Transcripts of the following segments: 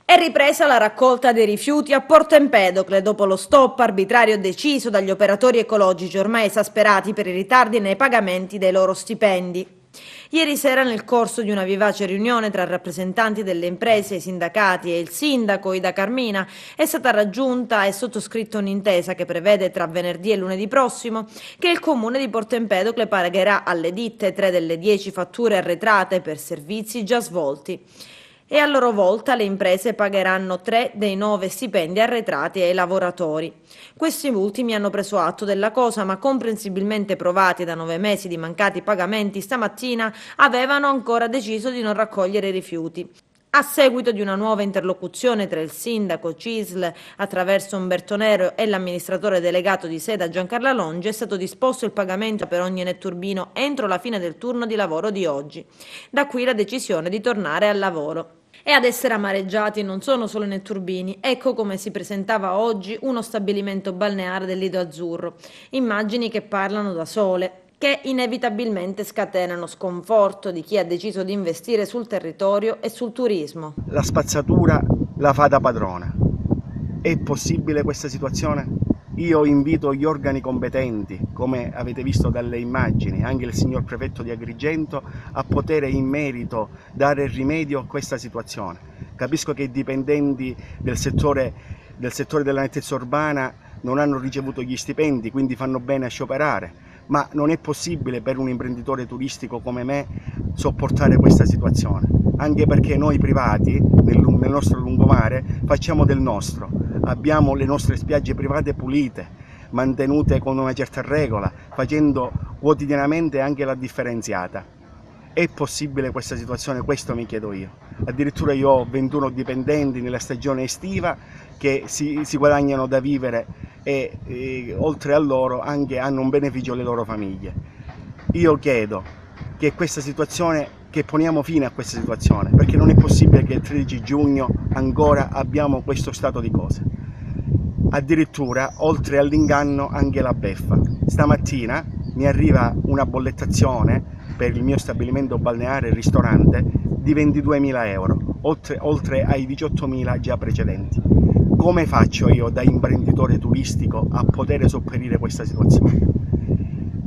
È ripresa la raccolta dei rifiuti a Porto Empedocle dopo lo stop arbitrario deciso dagli operatori ecologici ormai esasperati per i ritardi nei pagamenti dei loro stipendi. Ieri sera, nel corso di una vivace riunione tra rappresentanti delle imprese, i sindacati e il sindaco Ida Carmina, è stata raggiunta e sottoscritta un'intesa che prevede tra venerdì e lunedì prossimo che il comune di Porto Empedocle pagherà alle ditte 3 delle 10 fatture arretrate per servizi già svolti. E a loro volta le imprese pagheranno 3 dei 9 stipendi arretrati ai lavoratori. Questi ultimi hanno preso atto della cosa, ma comprensibilmente provati da 9 mesi di mancati pagamenti, stamattina avevano ancora deciso di non raccogliere i rifiuti. A seguito di una nuova interlocuzione tra il sindaco CISL attraverso Umberto Nero e l'amministratore delegato di Seda Giancarlo Longi, è stato disposto il pagamento per ogni netturbino entro la fine del turno di lavoro di oggi. Da qui la decisione di tornare al lavoro. E ad essere amareggiati non sono solo i netturbini. Ecco come si presentava oggi uno stabilimento balneare del Lido Azzurro. Immagini che parlano da sole, che inevitabilmente scatenano sconforto di chi ha deciso di investire sul territorio e sul turismo. La spazzatura la fa da padrona. È possibile questa situazione? Io invito gli organi competenti, come avete visto dalle immagini, anche il signor prefetto di Agrigento, a poter in merito dare rimedio a questa situazione. Capisco che i dipendenti del settore della nettezza urbana non hanno ricevuto gli stipendi, quindi fanno bene a scioperare, ma non è possibile per un imprenditore turistico come me sopportare questa situazione, anche perché noi privati nel nostro lungomare facciamo del nostro, abbiamo le nostre spiagge private pulite, mantenute con una certa regola, facendo quotidianamente anche la differenziata. È possibile questa situazione? Questo mi chiedo io. Addirittura io ho 21 dipendenti nella stagione estiva che si guadagnano da vivere e oltre a loro anche hanno un beneficio alle loro famiglie. Io chiedo che questa situazione, che poniamo fine a questa situazione, perché non è possibile che il 13 giugno ancora abbiamo questo stato di cose. Addirittura, oltre all'inganno, anche la beffa. Stamattina mi arriva una bollettazione per il mio stabilimento balneare e ristorante di 22.000 euro, oltre ai 18.000 già precedenti. Come faccio io da imprenditore turistico a poter sopperire questa situazione?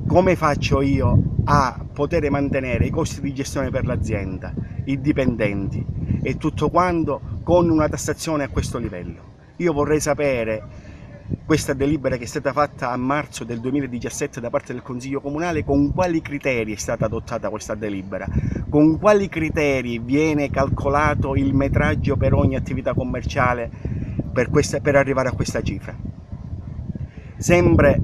Come faccio io a poter mantenere i costi di gestione per l'azienda, i dipendenti e tutto quanto con una tassazione a questo livello? Io vorrei sapere questa delibera che è stata fatta a marzo del 2017 da parte del Consiglio Comunale, con quali criteri è stata adottata questa delibera, con quali criteri viene calcolato il metraggio per ogni attività commerciale per arrivare a questa cifra. Sempre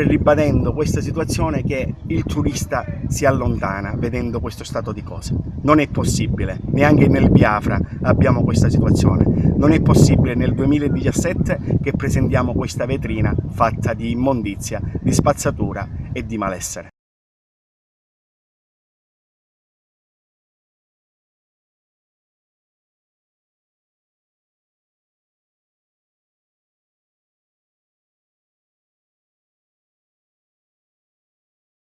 ribadendo questa situazione che il turista si allontana vedendo questo stato di cose. Non è possibile, neanche nel Biafra abbiamo questa situazione. Non è possibile nel 2017 che presentiamo questa vetrina fatta di immondizia, di spazzatura e di malessere.